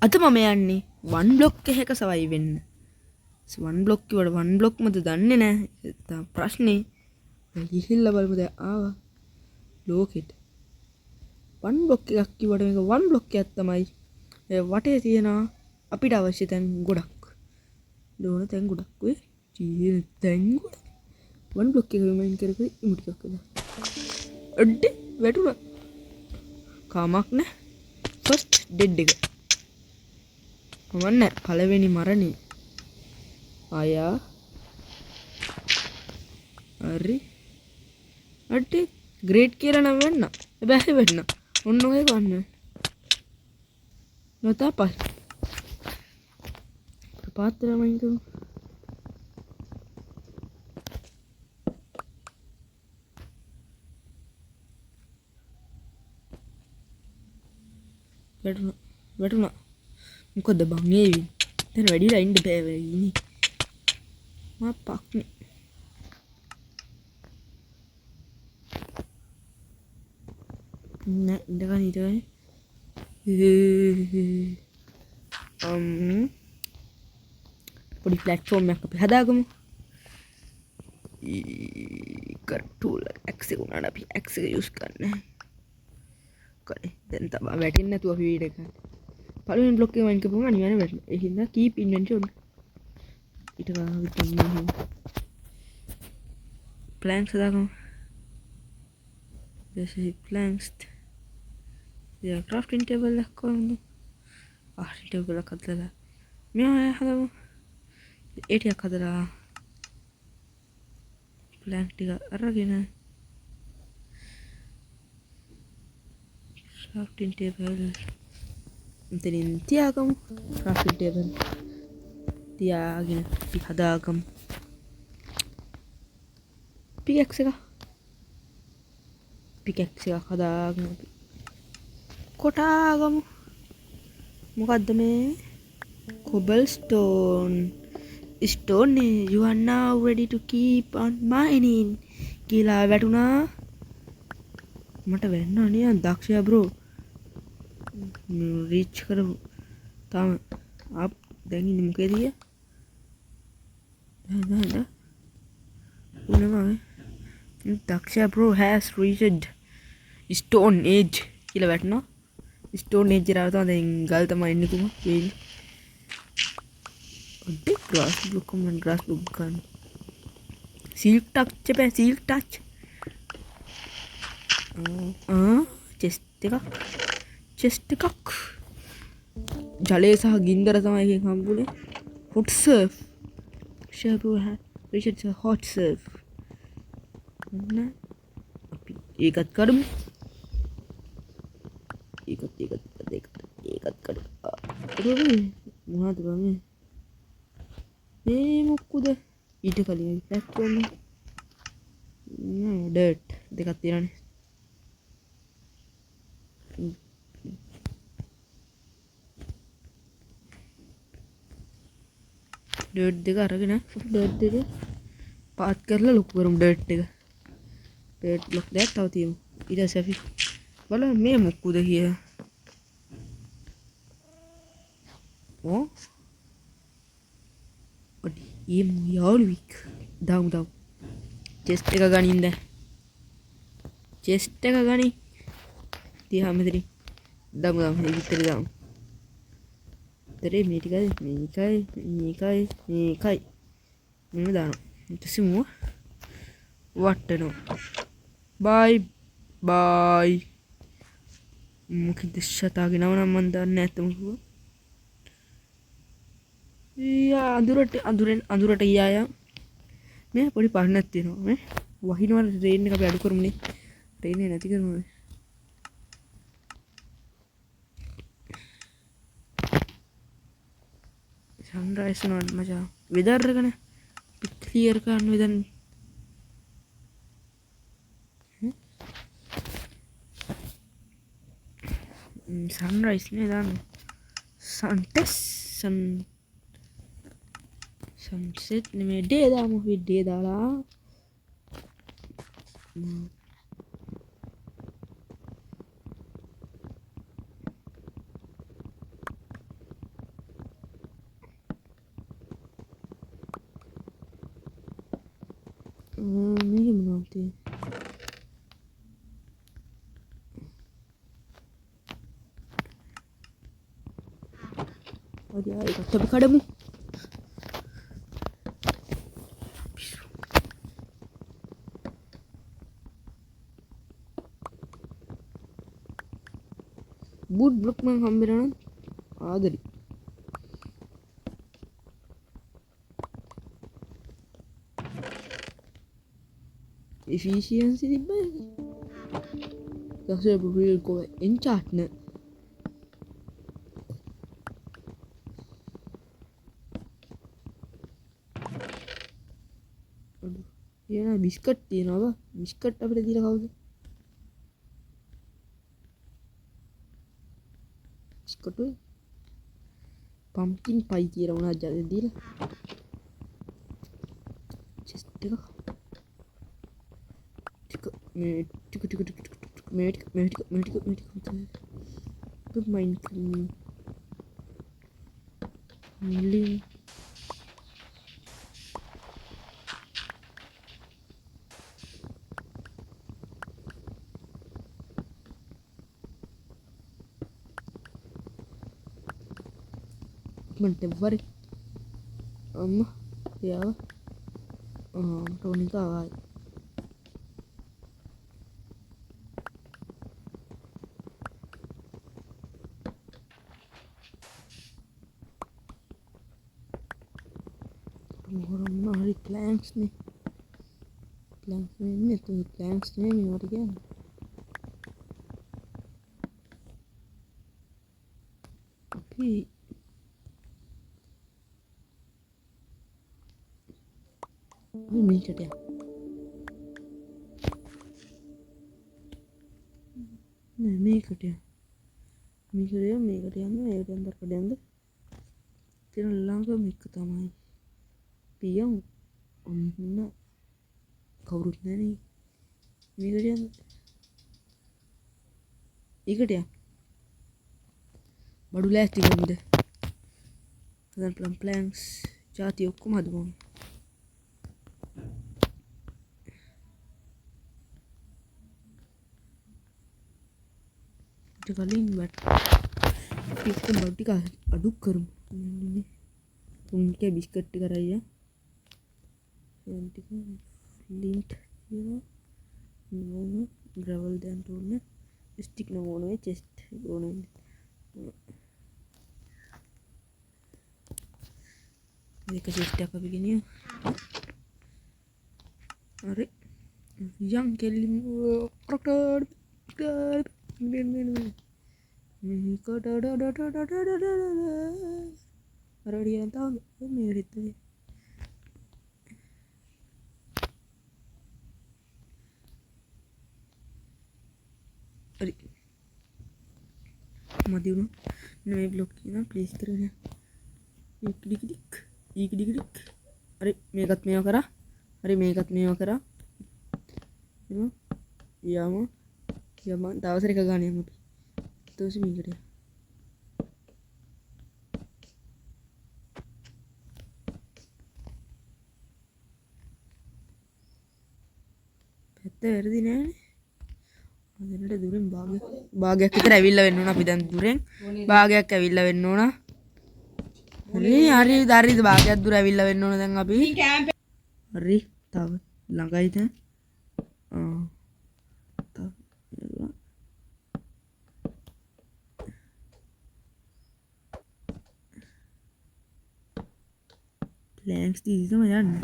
අද මම යන්නේ වන් බ්ලොක් එකක සවයි වෙන්න. වන් බ්ලොක් කිව්වට වන් බ්ලොක් මත දන්නේ නැහැ. තා ප්‍රශ්නේ ගිහිල්ලා බලමු දැන් ආවා ලෝකෙට. වන් බ්ලොක් එකක් කිව්වට මේක වන් බ්ලොක් එකක් තමයි. ඒ වටේ තියෙනවා අපිට අවශ්‍ය තැන් ගොඩක්. දෝන තැන් ගොඩක් වෙයි. ජීවිත තැන් ගොඩක්. වන් බ්ලොක් එක රිමයින්ඩ් කරගෙන ඉමු ටිකක් කරලා. අඩේ වැටුණා. කාමක් නෑ. ෆස්ට් ඩෙඩ් එක. මමන්න පළවෙනි මරණේ ආයා හරි අටි ග්‍රේට් කියලා නම් වෙන්න හැබැයි වෙන්න ඔන්න ඔය ගන්න නොතා පස් පාත්‍රමයින් කරමු වැටුණා මොකද බං ඒ දැන් වැඩිලා ඉන්න බෑ වෙයි මා පක්නේ නෑ ඉඳගන්න හිටගන්න පොඩි ප්ලැට්ෆෝර්ම් එකක් අපි හදාගමු කට්ටූල ඇක්ස් එක උනාට අපි ඇක්ස් එක යූස් කරන්න කරේ දැන් තමයි වැටෙන්නේ නැතුව අපි වීඩියෝ එකක් පළවෙනි බ්ලොක් එක වයින් කරපුවම අනිවාර්යෙන් වැටෙනවා ඒ හින්දා කීප් ඉන්වෙන්ටරි ඔන්න ඊට ගන්න planks හදාගමු this is planks yeah crafting table එකක් කොහොමද table එකක් හදලා මෙයා හදමු ඒ ටිකක් හදලා plank ටික අරගෙන crafting table මෙතනින් තියාගමු crafting table තියාගෙන අපි හදාගමු pickaxe එකක් හදාගෙන අපි කොටාගමු මොකද්ද මේ cobblestone stone you are now ready to keep on mining කියලා වැටුණා මට වෙන්න නියන් දක්ෂයා බ්‍රෝ රීච් කරමු තාම අප් දැන් ඉන්නේ මොකේද නෑ උනම දක්ෂයා bro has reached stone age කියලා වැටුණා stone age එක තමයි දැන් ගල් තමයි ඉන්නේ කොහොම වෙන්නේ big grass look on grass look kan silk touch apa silk touch chest එකක් ජලය සහ ගින්දර තමයි එකෙන් හම්බුනේ hot surf shabu richard hot surf nah අපි ඒකත් කරමු ඒකත් කරමු මොනවද බං මේ මොකුද ඊට කලින් platform dirt දෙකක් තියෙනනේ dirt දෙක අරගෙන dirt දෙක පාත් කරලා ලොකු කරමු dirt එක dirt block දෙකක් තව තියමු ඊට පස්සේ අපි බලමු මේ මොකුද කියලා ඕ ये यार दाऊ चेस्ट का गानी इंदा चेस्ट का गानी दिया हमें तेरी दाऊ है तेरे दाऊ तेरे मेरी मैं दाऊ तो सिमो what no bye bye मुझे दिशा ताकि ना उन्हें मंदार नहीं तुमको අඳුරට ගියාය මේ පොඩි පරණක් තියෙනවා මේ වහිනවා රේන් එක අපි අඩු කරමුනේ රේන් එක නැති කරමු සන්රයිස් නෝඩ් මචං වෙදර් එකනේ ක්ලියර් කරන්න වෙදන් සන්රයිස් නේ දාන්න sunset නෙමෙයි ඩේ දාමු අපි ඩේ දාලා මේක මොනවද තියෙන්නේ? හරි ආයෙත් අපි කඩමු. wood block මං හම්බෙනවා නම් ආදරි. efficiency තිබ්බයි. that's a real go enchantment. තියෙන බිස්කට් තියෙනවා. බිස්කට් අපිට දීලා කවුද? බිස්කට් පම්කින් පයි කියලා මොනවද දීලා? චෙස්ට් එක good mind cleaning milling mentevare amma ya tonika ආයි මොහොරම හරි planks නේ නේ තුන් planks නේ මේවට කියන්නේ අපි මේකට නෑ මේකට යන්න මේකට යන්න තියෙන ළඟම එක තමයි පියම් ඔන්න කවුරුත් නැනේ මේකට යන්න ඒකට යන්න බඩු ලෑස්ති කොහොමද හදන්න ප්ලෑන්ස් ಜಾති ඔක්කොම හදමු කලින් බඩු ටික අඩු කරමු උන්ගේ බිස්කට් ටික කරයියා ටික ලින්ට් නෝන ග්‍රැවල් දැන් තෝරන ස්ටික් නෝන වේ චෙස්ට් ඕන මේක චෙස්ට් එක අපි ගෙනියමු හරි යම් කෙලින් ක්‍රොක්ටර් රඩියන් තාම මේ රිත්තේ හරි මදි වුණා මේ බ්ලොක් කියන ප්ලේස් කරගෙන ඊකිඩික් හරි මේකත් මේවා කරා හරි මේකත් මේවා කරා යමු දවසට එක ගානේ යමු අපි තෝසි මේකට පැත්ත වැරදි නෑනේ අදනට දුරෙන් භාගයක් විතර ඇවිල්ලා වෙන්න ඕන අපි දැන් දුරෙන් භාගයක් ඇවිල්ලා වෙන්න ඕන හරි හරිද භාගයක් දුර ඇවිල්ලා වෙන්න ඕන දැන් අපි හරි තව ළඟයි දැන් ප්ලෑන්ක්ස් දීලා තමයි යන්නේ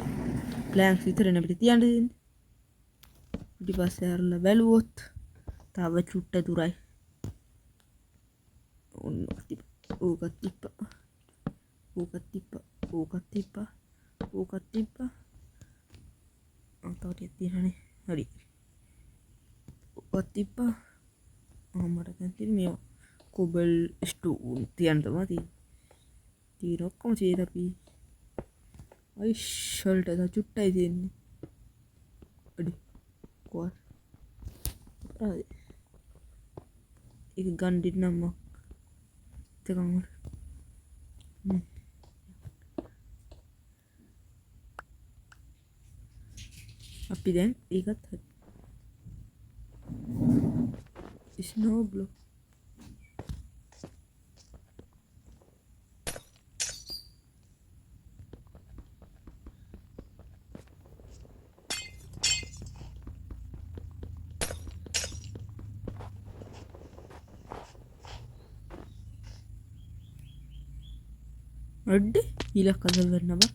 ප්ලෑන්ක්ස් විතරනේ අපිට තියන්න දෙන්නේ ඊට පස්සේ අරලා බැලුවොත් තව චුට්ට දුරයි ඕකත් තිප්පා තව ටිකක් තියෙනනේ හරි ඕකත් තිප්පා මට දැන් තියෙන්නේ මේවා කොබල් ස්ටෝන් තියන්න තමයි තියෙන්නේ ඔක්කොම තියෙන අපි ෂල්ට චුට්ටයි තියෙන්නේ අඩි කොහොමද ඒක ගන්න දෙන්නම් තකම අපි දැන් ඒකත් හරි ස්නෝ බ්ලොක් අඩේ ඊලක් කදල් වෙනවා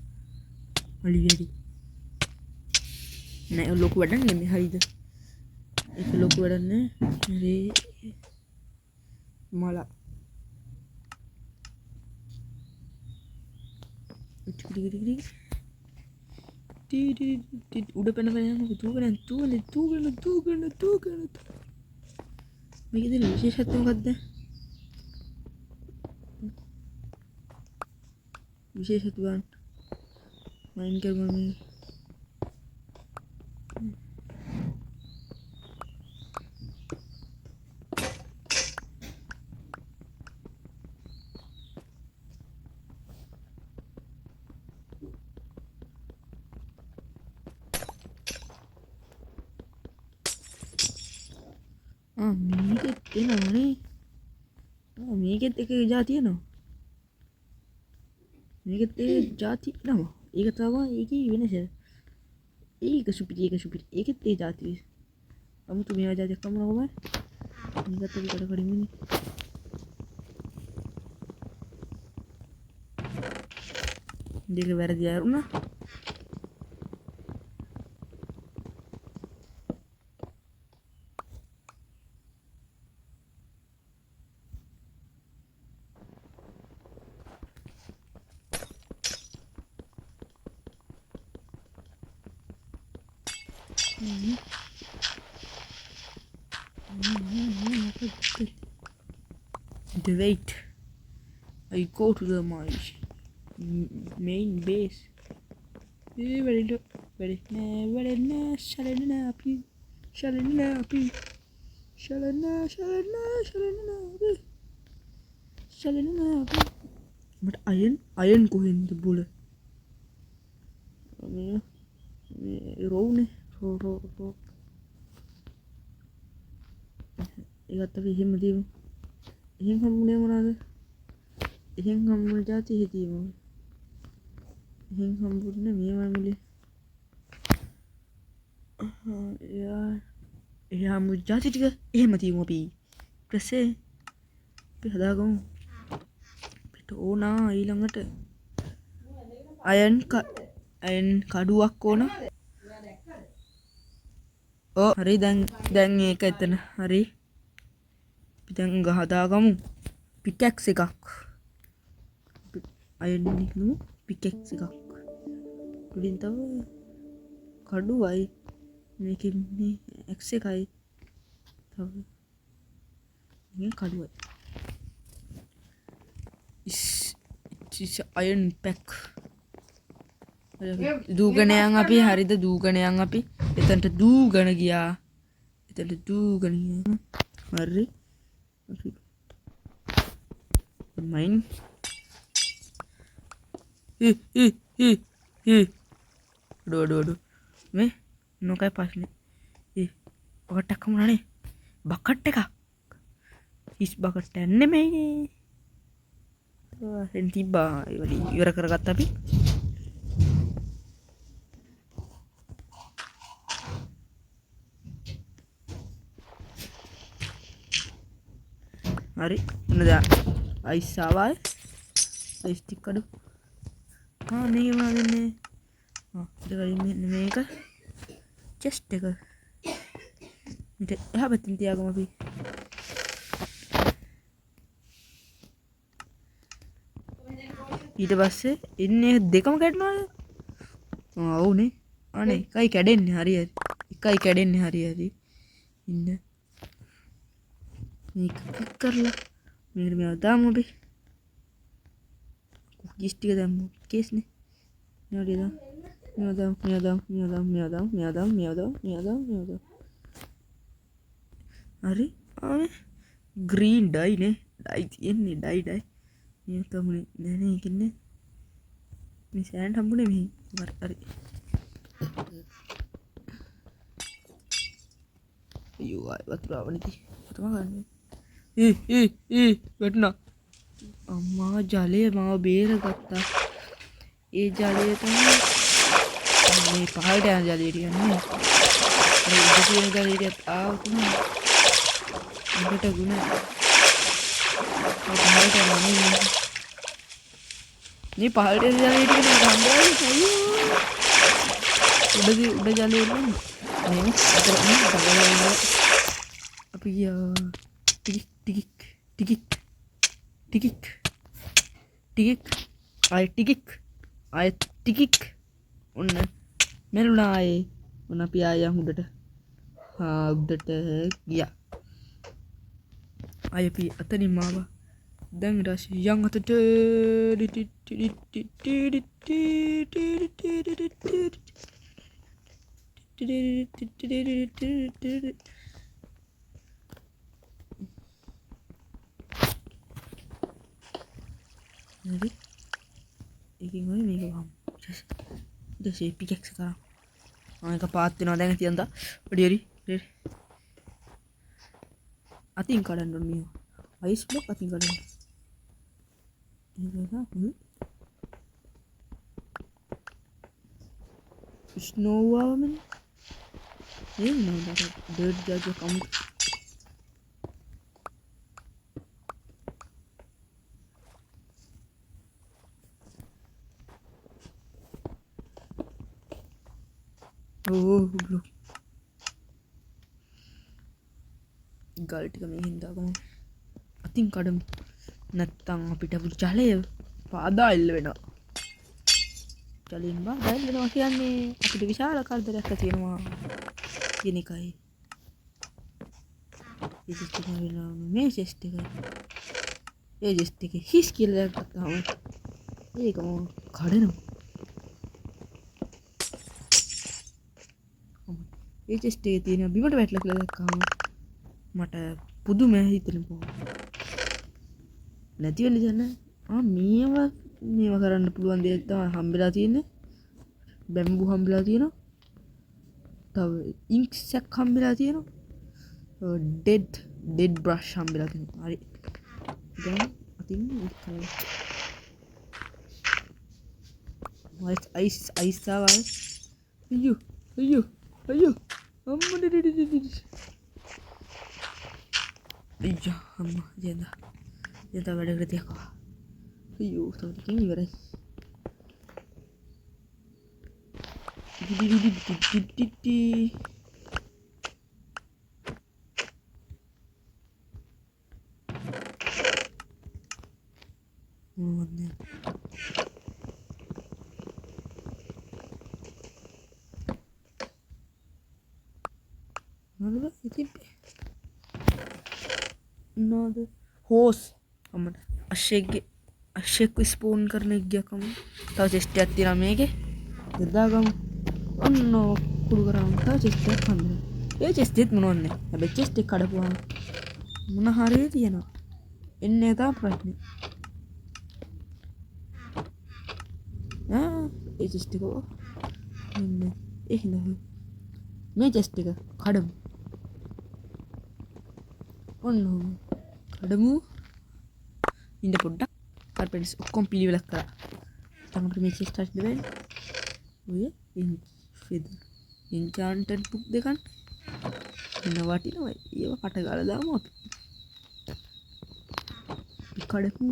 අලි වැඩි නෑ ලොකු වැඩක් නෙමෙයි හරිද ඒක ලොකු වැඩක් නෑ රේ මල උඩ පැන තූගන මේකද විශේෂත්වය මොකද්ද විශේෂත්වයන් මයින් කරමු මේකෙත් එනවනේ මේකෙත් එක ජාතිය තියෙනවා මේකෙත් ඒ ජාති එනවා ඒක තමයි ඒකේ වෙනස ඒක සුපිරි ඒකෙත් ඒ ජාතිය අමුතු මේවා ජාතියක් කම නෝ බෑ මේකත් අපි කඩ කඩින්නේ දෙක වැරදි ආරුණා The wait. I go to the main base. Very but iron kohen the bullet. Row. You got to be him with you. එහෙන් හම්බුනේ මොනවාද? එහෙන් හම්බුන જાති හිටියේ මොකද? එහෙන් හම්බුනේ මේවා මුලේ. එයා හම්බු જાති ටික එහෙම තියමු අපි. ඊපස්සේ අපි හදාගමු. අපිට ඕනා ඊළඟට අයන් කඩුවක් ඕන. ඔව් හරි දැන් ඒක එතන හරි. දැන් හදාගමු පිකැක්ස් එකක් අයන් නිකනු පිකැක්ස් එකක් උඩින් තව කඩුවයි මේකෙන් එක්ස් එකයි තව මේ කඩුවයි ඉස් අයන් පැක් දූගන යන් අපි හරිද දූගන යන් අපි එතනට දූගන ගියා හරි Mine. Do. Me? No kai pas ne. Bucket එකක් මොනනේ? bucket එකක්. Is bucket එක නෙමෙයි. එන් තිබ්බා ඉවර කරගත්තා අපි. හරි මොනද අයිස් ආවා අයිස් ටික කඩු මේක මොනවද දෙන්නේ ඊට මේක චෙස්ට් එක ඊට එහා පැත්තෙන් තියාගමු අපි ඊට පස්සේ ඉන්නේ දෙකම කැඩනවද ඔව්නේ අනේ එකයි කැඩෙන්නේ හරි ඉන්න මේක ක්ලික් කරලා මේව දාමු අපි කුකීස් ටික දාමු කේස්නේ මේව දාමු හරි ග්‍රීන් ඩයි නේ ඩයි තියෙන්නේ ඩයි මේ තමයි නෑනේ ඒකන්නේ මේ සෑන්ඩ් හම්බුනේ මෙහි හරි අයියෝ ආයෙ වතුර ආවනේ. කොතම ගන්නේ? වැටුණා. අම්මා ජලය මාව බේරගත්තා. ඒ ජලය තමයි මේ පහළට යන ජලය කියන්නේ. මේ උඩ තියෙන ජලයට ආවොත් නම් උඩට ගුණ පහළට යනවා මේ පහළට යන ජලයට කියන ගම්බෝයි අයියෝ උඩ ජලය එන්නේ මේ අතර බලන්න අපි ටිකික් ආයෙ ටිකික් ඔන්න මෙරුණා ආයේ ඔන්න අපි ආයෙ උඩට උඩට ගියා ආයෙ අපි අතනින් ආවා දැන් ඊට පස්සේ යන් අතට හරි ඒකෙන් ඔය මේක වහමු ඊට පස්සේ පිකැක්ස් කරා ආයක පාත් වෙනවා දැන් තියන්දා ඔඩි හරි අතින් කඩන්න ඕනේ මේවා අයිස් බ්ලොක් අතින් කඩන්න ස්නෝ ආවමනේ ඒ නෝ ඩර්ට් ජාජ කමු බ්ලොක් ගල් ටික මේ හින්දාගම අතින් කඩමු නැත්තම් අපිට ජලය පාදා එල්ල වෙනවා ජලයෙන් පාදා එල්ල වෙනවා කියන්නේ අපිට විශාල කරදරයක් ඇති වෙනවා කියන එකයි මේ චෙස්ට් එක ඒ චෙස්ට් එක හිස් කියලා ගත්තාම ඒකම කඩනවා ඒ චෙස්ට් එකේ තියෙන බිමට වැටලා කියලා දැක්කම මට පුදුම හිතෙනවා නැති වෙන්න දෙන්න මේව කරන්න පුළුවන් දෙයක් තමයි හම්බෙලා තියෙන්නේ බැම්බු හම්බෙලා තියෙනවා තව ඉන්ක් සැක් හම්බෙලා තියෙනවා ඩෙඩ් බ්‍රෂ් හම්බෙලා තියෙනවා හරි දැන් අතින් අයිස් ආවා අයියෝ අම්මා අයියා අම්මා ජෙන්දා වැඩ කරතියක් අයියෝ තව ටිකකින් ඉවරයි නෝද හෝස් අම්මට අශ්ෂෙක්ව ස්පෝන් කරන ගියකම තව චෙස්ට් එකක් තියෙනවා මේකේ දෙදාගමු ඔන්න කුඩු කරාම තව චෙස්ට් එකක් හම්බෙනවා ඒ චෙස්ට් එකත් මොනවත් නැහැ හැබැයි චෙස්ට් එක කඩපුවාම මොන හරි තියෙනවා එන්නේ තා ප්‍රශ්නේ ඒ චෙස්ට් එක එන්නේ එහෙනම් මේ චෙස්ට් එක කඩමු ඔන්න කඩමු ඉන්න පොඩ්ඩක් කාර්පෙට්ස් ඔක්කොම පිළිවෙලක් කරා තමයි මේ චෙස්ට් එකක් දෙන්නේ ඔය එන්චාන්ටඩ් බුක් දෙකක් ඉන්න වටිනවා ඒව කට ගාලා දාමු අපි කඩමු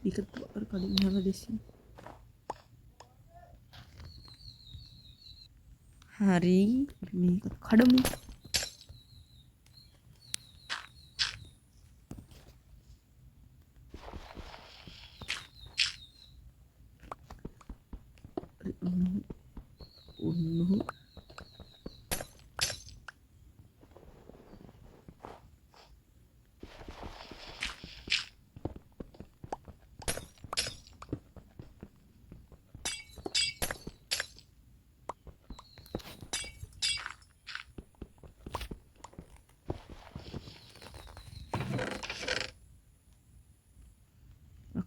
ඒකත් අර කඩින් හැම දෙසින් හරි මේක කඩමු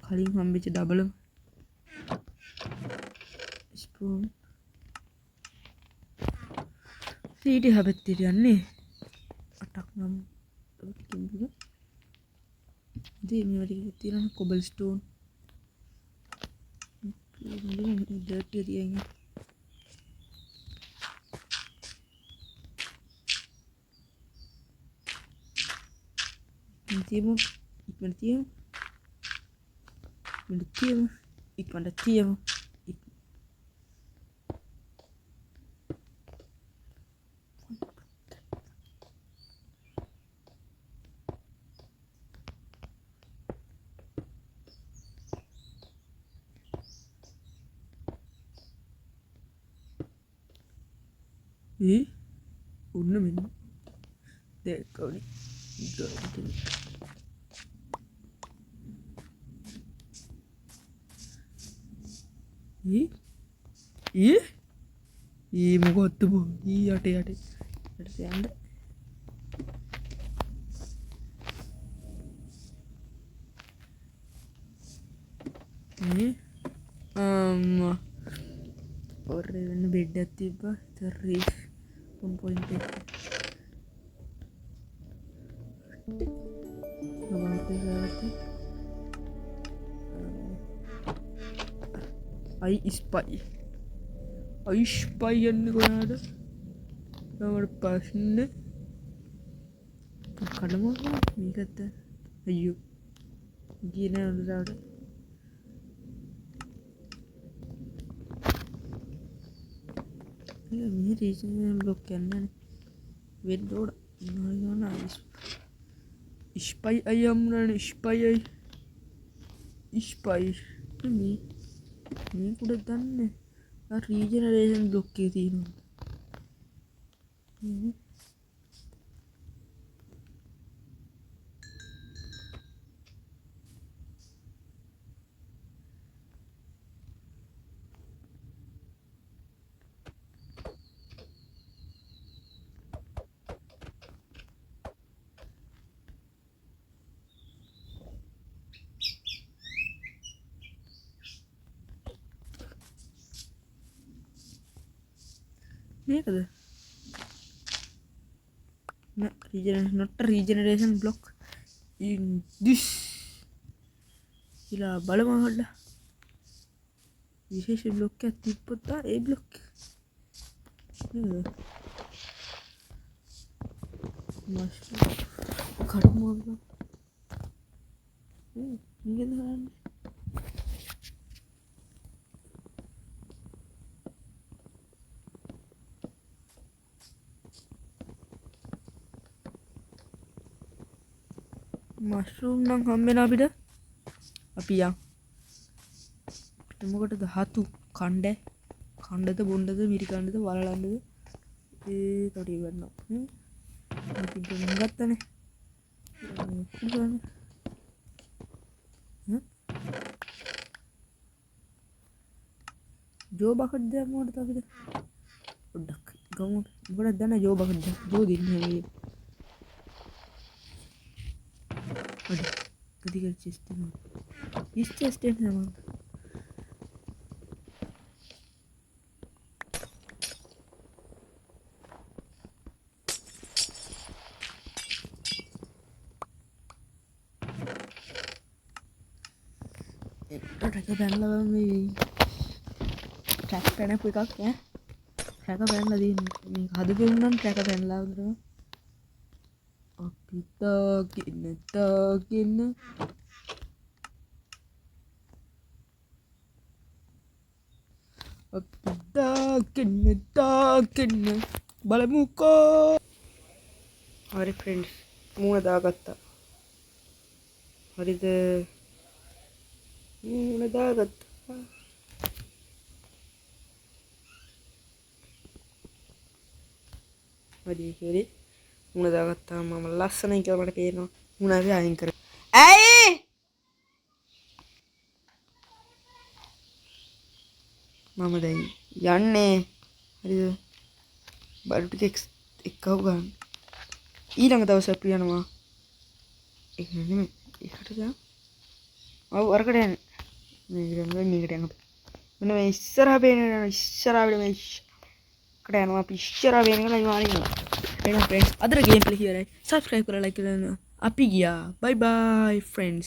කලින් හම්බෙච්ච ඩබල් ස්පූන් ඊට හැබැයි යන්නේ 8ක් නම් කිම්බුද ඉතින් මේවට තියෙන කොබල් ස්ටෝන් dirty තියන්නේ tiemo ikman tiemo ஒன்று மின் தேக்கவனி මොකොත්තු පෝ යට යන්න ඔරේ වෙන්න බෙඩ්ඩක් තිබ්බා රීෆ් 1.8 I spy යන්නේ කොහාද? නමර ප්‍රශ්න කඩමු මේකත් අයියෝ ගියේ නෑ උඩට මේ රීජනල් බ්ලොක් යන්නේ වෙන්න ඕන නෝන ස්පයි අය අම්රණ ස්පයි මේ කුඩ දන්නේ රීජනරේෂන් බ්ලොක් එකේ තියෙනවා මේකද not a regeneration block in this ඉලා බලමු හොල්ලා විශේෂ බ්ලොක් එකක් තිබ්බොත් ඒ බ්ලොක් කඩමු මේකද හරන්නේ මෂ්රූම් නම් හම්බෙන අපිට අපි යන් මොකටද ධාතු කණ්ඩද බොණ්ඩද මිරි කණ්ඩද වලලන්නද ඒ තොට ඉවරනවා අපි ගොන් ගත්තනේ ජෝ බකට් දෙයක් මොකටද අපිට පොඩ්ඩක් ගමු මොකටද දන්න ජෝ බකට් දෙයක් ජෝ දෙන්නේ Ketika sistem is system sama mereka bela kami track pernah punya kak ya track pernah di hadu pernah track pernah udah අපි තාගෙන බලමුකෝ හරි ෆ්‍රෙන්ඩ්ස් මූණ දාගත්තා හරිද මූණ දාගත්තා හරි මුණ දාගත්තාම මම ලස්සනයි කියලා මට පේනවා මුණ අපි අයින් කර ඇයි මම දැන් යන්නේ හරිද බඩු ටික එක්කව ගන්න ඊළඟ දවසේ අපි යනවා ඒක නෙමෙයි ඒකට ගා ඔව් අරකට යන්නේ මේකට යන්න මෙන්න මේ ඉස්සරහා පේන ඉස්සරහා අපිට මේ එකට යනවා අපි ඉස්සරහ වෙනකන් අනිවාර්යෙන් එහෙනම් ෆ්‍රෙන්ඩ්ස් අදට ගේම් ප්ලේ ඉවරයි. සබ්ස්ක්‍රයිබ් කරලා ලයික් කරලා අපි ගියා. බයි බයි ෆ්‍රෙන්ඩ්ස්.